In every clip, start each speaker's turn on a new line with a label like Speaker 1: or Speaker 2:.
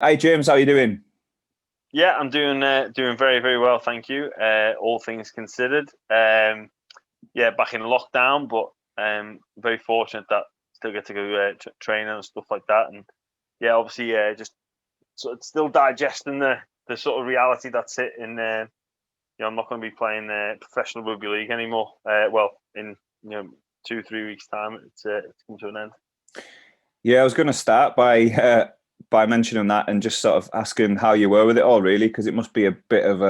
Speaker 1: Hi James, how you doing?
Speaker 2: Yeah, I'm doing very very well, thank you. All things considered, yeah, back in lockdown, but very fortunate that still get to go training and stuff like that. And yeah, obviously, just sort of still digesting the sort of reality that's it. In I'm not going to be playing professional rugby league anymore. Well, in 2 3 weeks time, it's come to an end.
Speaker 1: Yeah, I was going to start by mentioning that and just sort of asking how you were with it all, really, because it must be a bit of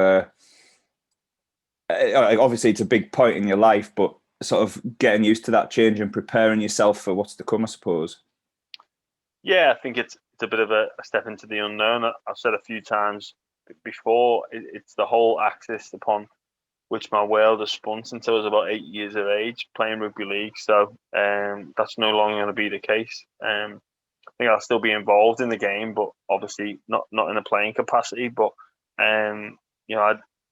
Speaker 1: obviously it's a big point in your life, but sort of getting used to that change and preparing yourself for what's to come, I suppose.
Speaker 2: Yeah, I think it's a bit of a step into the unknown. I've said a few times before, it's the whole axis upon which my world has spun since I was about 8 years of age, playing rugby league. So that's no longer going to be the case. I think I'll still be involved in the game, but obviously not in a playing capacity. But I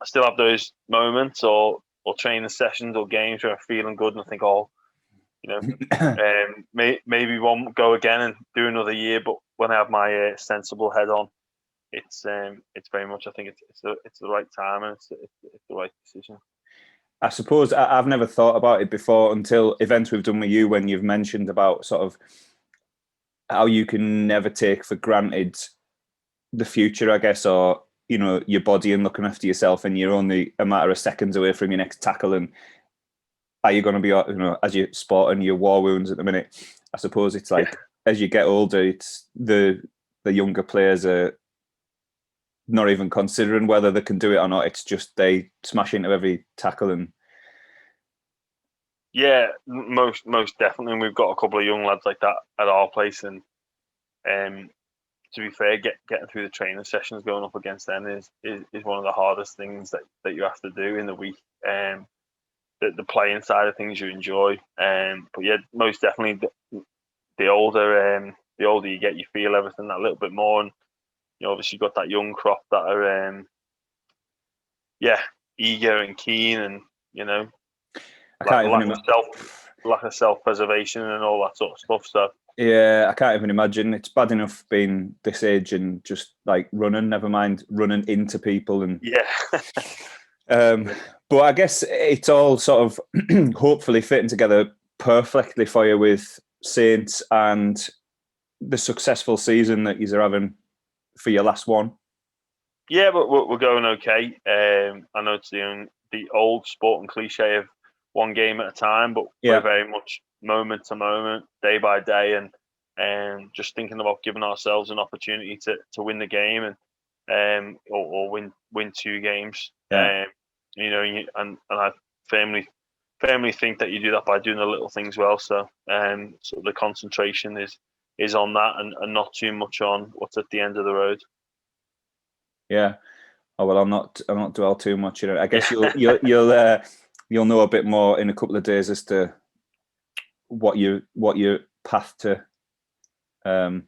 Speaker 2: still have those moments or training sessions or games where I'm feeling good and I think, oh, you know, maybe won't go again and do another year. But when I have my sensible head on, it's very much. I think it's the right time and it's the right decision.
Speaker 1: I suppose I've never thought about it before until events we've done with you when you've mentioned about sort of how you can never take for granted the future, I guess, or your body and looking after yourself, and you're only a matter of seconds away from your next tackle. And are you going to be, as you're sporting your war wounds at the minute? I suppose it's
Speaker 2: Yeah,
Speaker 1: like as you get older, it's the younger players are not even considering whether they can do it or not. It's just they smash into every tackle and
Speaker 2: yeah, most definitely. And we've got a couple of young lads like that at our place, and um, to be fair, getting through the training sessions going up against them is one of the hardest things that you have to do in the week. The playing side of things you enjoy, but yeah, most definitely the older you get, you feel everything that little bit more, and obviously got that young crop that are yeah, eager and keen, and you know
Speaker 1: I can't even
Speaker 2: lack of self preservation and all that sort of stuff. So
Speaker 1: yeah, I can't even imagine. It's bad enough being this age and just like running, never mind running into people and
Speaker 2: yeah,
Speaker 1: um but I guess it's all sort of hopefully fitting together perfectly for you with Saints and the successful season that you're having for your last one.
Speaker 2: yeah, but we're going okay. I know it's the old sporting cliche of one game at a time, but we're
Speaker 1: Yeah.
Speaker 2: very much moment to moment, day by day, and just thinking about giving ourselves an opportunity to win the game and or win two games.
Speaker 1: Yeah.
Speaker 2: And I firmly think that you do that by doing the little things well. So so the concentration is on that and not too much on what's at the end of the road.
Speaker 1: Yeah. Oh well, I'll not dwell too much. I
Speaker 2: Yeah.
Speaker 1: guess you'll know a bit more in a couple of days as to what your path to um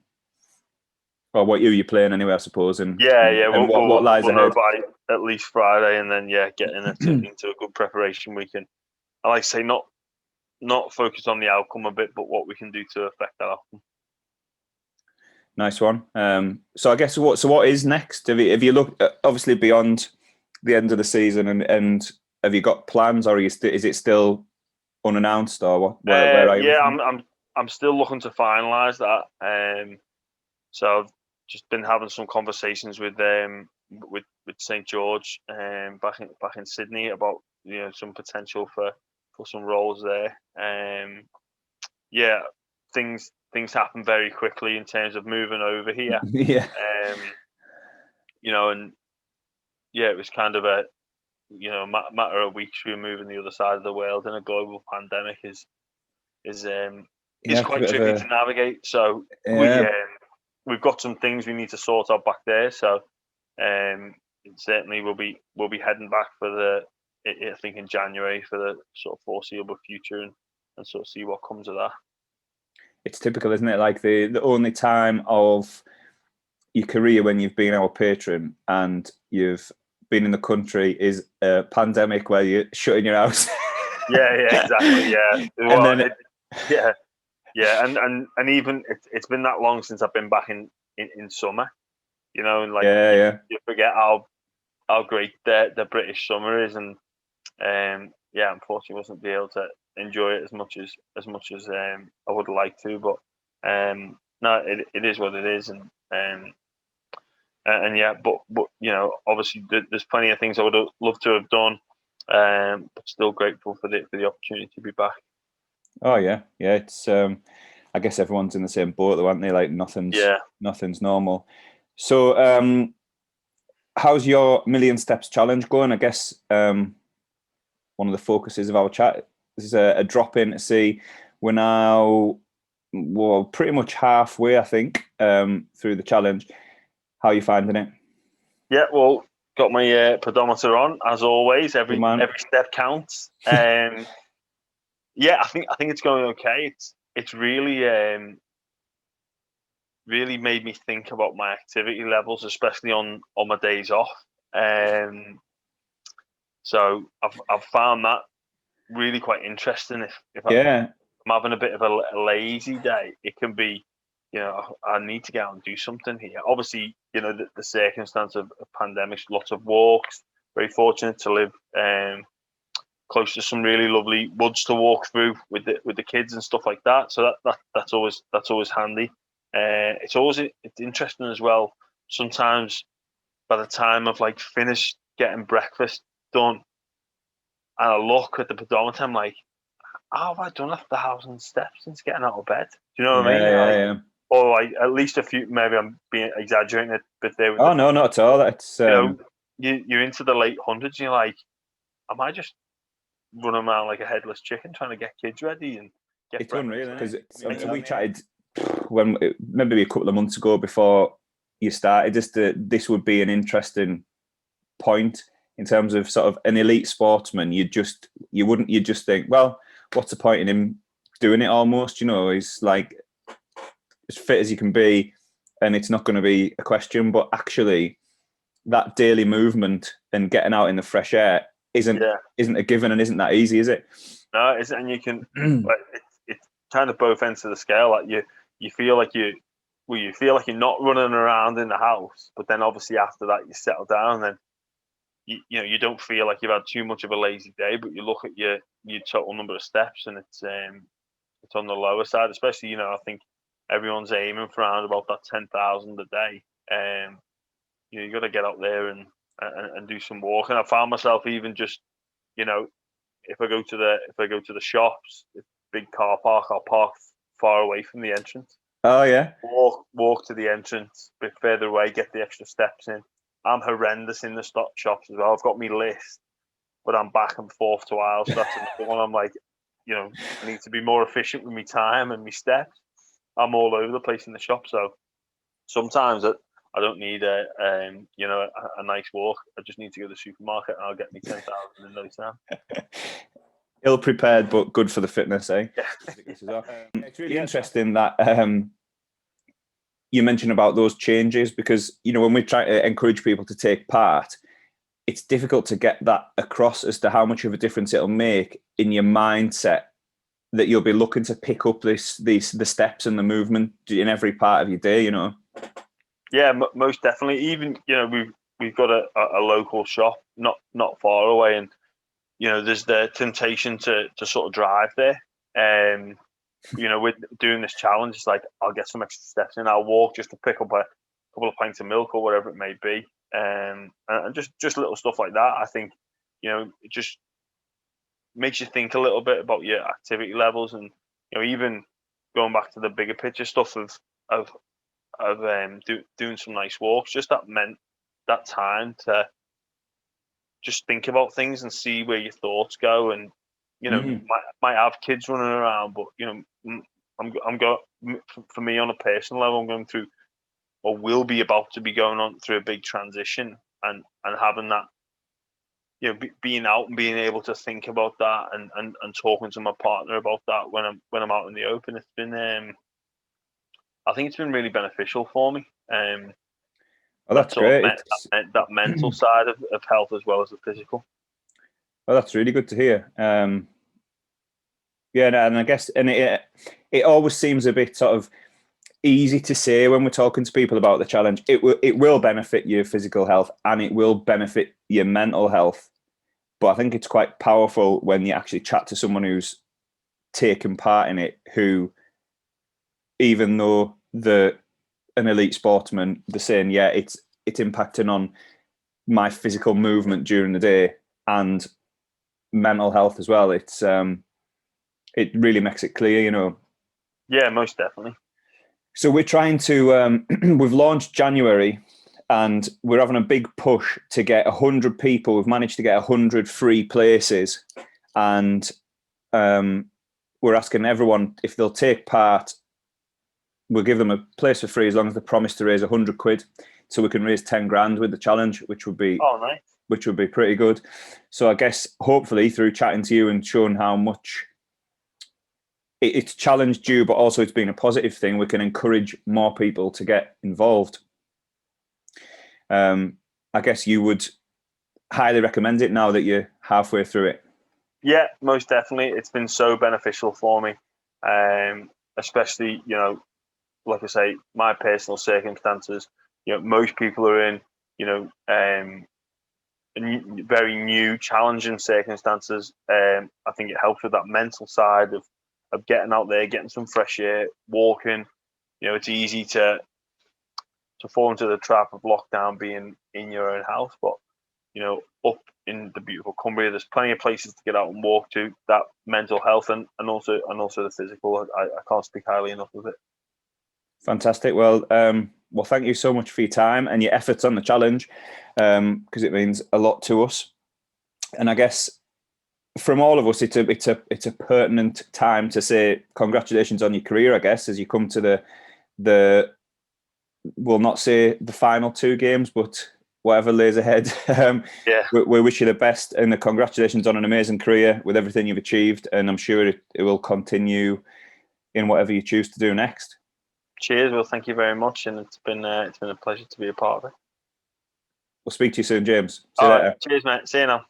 Speaker 1: or what you're playing anyway, I suppose, and
Speaker 2: Yeah.
Speaker 1: and
Speaker 2: We'll,
Speaker 1: what
Speaker 2: we'll
Speaker 1: lies
Speaker 2: we'll know
Speaker 1: ahead.
Speaker 2: by at least Friday, and then yeah, get into a good preparation week. And I like to say not focus on the outcome a bit, but what we can do to affect that outcome.
Speaker 1: Nice one. So I guess what is next? Have you looked obviously beyond the end of the season, and have you got plans, or is it still unannounced, or what? Where are you
Speaker 2: Yeah,
Speaker 1: with things?
Speaker 2: I'm still looking to finalise that. So I've just been having some conversations with St George back in Sydney about some potential for some roles there. Yeah, things happen very quickly in terms of moving over here.
Speaker 1: Yeah,
Speaker 2: Um, and yeah, it was kind of a matter of weeks. We were moving the other side of the world, and a global pandemic is um
Speaker 1: yeah,
Speaker 2: is
Speaker 1: it's a
Speaker 2: quite
Speaker 1: bit of
Speaker 2: tricky
Speaker 1: a
Speaker 2: to navigate. So
Speaker 1: yeah.
Speaker 2: we've got some things we need to sort out back there. So um, certainly we'll be heading back for I think in January for the sort of foreseeable future and sort of see what comes of that.
Speaker 1: It's typical, isn't it? Like the only time of your career when you've been our patron and you've been in the country is a pandemic where you're shut in your house.
Speaker 2: Yeah, exactly. Yeah,
Speaker 1: And
Speaker 2: well,
Speaker 1: then
Speaker 2: yeah, yeah, and even it's been that long since I've been back in summer. and like you forget how great the British summer is, and unfortunately wasn't be able to enjoy it as much as I would like to, but no, it is what it is, and but obviously there's plenty of things I would have loved to have done, but still grateful for the opportunity to be back.
Speaker 1: Oh yeah, it's I guess everyone's in the same boat though, aren't they? Like nothing's normal. So how's your Million Steps challenge going? I guess one of the focuses of our chat is a drop in to see we're now pretty much halfway, I think, through the challenge. How are you finding it?
Speaker 2: Yeah, well, got my pedometer on as always. Every step counts. I think it's going okay. It's really really made me think about my activity levels, especially on my days off. So I've found that really quite interesting. If I'm having a bit of a lazy day, it can be, I need to get out and do something here. Obviously, the circumstance of pandemics, lots of walks. Very fortunate to live close to some really lovely woods to walk through with the kids and stuff like that. So that's always handy. It's interesting as well. Sometimes by the time I've like finished getting breakfast done, and I look at the pedometer, I'm like, how have I done 1,000 steps since getting out of bed? Do you know what I mean?
Speaker 1: Yeah.
Speaker 2: Or like at least a few. Maybe I'm being exaggerating it, but there.
Speaker 1: No, not at all. That's
Speaker 2: you're into the late hundreds. And you're like, am I just running around like a headless chicken trying to get kids ready and get?
Speaker 1: It's unreal because we chatted maybe a couple of months ago before you started. This would be an interesting point in terms of sort of an elite sportsman. You just think, well, what's the point in him doing it? Almost, he's like as fit as you can be, and it's not going to be a question. But actually, that daily movement and getting out in the fresh air isn't a given, and isn't that easy, is it?
Speaker 2: No, it's, and you can. It's kind of both ends of the scale. Like you feel like you're not running around in the house, but then obviously after that you settle down, and then you don't feel like you've had too much of a lazy day, but you look at your total number of steps, and it's on the lower side. Especially, I think everyone's aiming for around about that 10,000 a day. You got to get out there and do some walking. I found myself even just, if I go to the shops, big car park, I'll park far away from the entrance.
Speaker 1: Oh yeah.
Speaker 2: Walk to the entrance, a bit further away, get the extra steps in. I'm horrendous in the stock shops as well. I've got my list, but I'm back and forth to aisles. So that's another one. I'm like, I need to be more efficient with my time and my steps. I'm all over the place in the shop, so sometimes I don't need a nice walk. I just need to go to the supermarket and I'll get me 10,000 in no time.
Speaker 1: Ill prepared, but good for the fitness, eh?
Speaker 2: Yeah.
Speaker 1: It's really interesting that you mentioned about those changes, because when we try to encourage people to take part, it's difficult to get that across as to how much of a difference it'll make in your mindset, that you'll be looking to pick up the steps and the movement in every part of your day.
Speaker 2: Yeah, most definitely. Even we've got a local shop not far away, and there's the temptation to sort of drive there. With doing this challenge, it's like I'll get some extra steps in. I'll walk just to pick up a couple of pints of milk or whatever it may be, and just little stuff like that. I think it just makes you think a little bit about your activity levels, and even going back to the bigger picture stuff of doing some nice walks. Just that time to just think about things and see where your thoughts go, and might have kids running around, but I'm going, for me on a personal level, I'm going through, or will be about to be going on through a big transition, and having that, being out and being able to think about that, and talking to my partner about that when I'm out in the open, it's been I think it's been really beneficial for me.
Speaker 1: Oh, that's great.
Speaker 2: That mental side of health as well as the physical.
Speaker 1: Oh, that's really good to hear. And I guess, and it always seems a bit sort of, easy to say when we're talking to people about the challenge. It will benefit your physical health and it will benefit your mental health. But I think it's quite powerful when you actually chat to someone who's taken part in it, who, even though they're an elite sportsman, they're saying, yeah, it's impacting on my physical movement during the day and mental health as well. It's it really makes it clear, you know.
Speaker 2: Yeah, most definitely.
Speaker 1: So we're trying to we've launched January and we're having a big push to get 100 people. We've managed to get 100 free places, and we're asking everyone if they'll take part. We'll give them a place for free as long as they promise to raise 100 quid, so we can raise 10 grand with the challenge, which would be
Speaker 2: nice.
Speaker 1: Which would be pretty good. So I guess hopefully through chatting to you and showing how much it's challenged you, but also it's been a positive thing, we can encourage more people to get involved. I guess you would highly recommend it now that you're halfway through it.
Speaker 2: Yeah, most definitely. It's been so beneficial for me, especially, you know, like I say, my personal circumstances. You know, most people are in, you know, very new, challenging circumstances. I think it helps with that mental side of getting out there, getting some fresh air, walking. You know, it's easy to fall into the trap of lockdown, being in your own house. But, you know, up in the beautiful Cumbria, there's plenty of places to get out and walk to. That mental health and also the physical. I can't speak highly enough of it.
Speaker 1: Fantastic. Well, thank you so much for your time and your efforts on the challenge, because it means a lot to us. And I guess from all of us, it's a pertinent time to say congratulations on your career. I guess as you come to the we'll not say the final 2 games, but whatever lays ahead. We wish you the best, and congratulations on an amazing career with everything you've achieved. And I'm sure it will continue in whatever you choose to do next.
Speaker 2: Cheers. Well, thank you very much, and it's been a pleasure to be a part of it.
Speaker 1: We'll speak to you soon, James.
Speaker 2: See you later. Cheers, mate. See you now.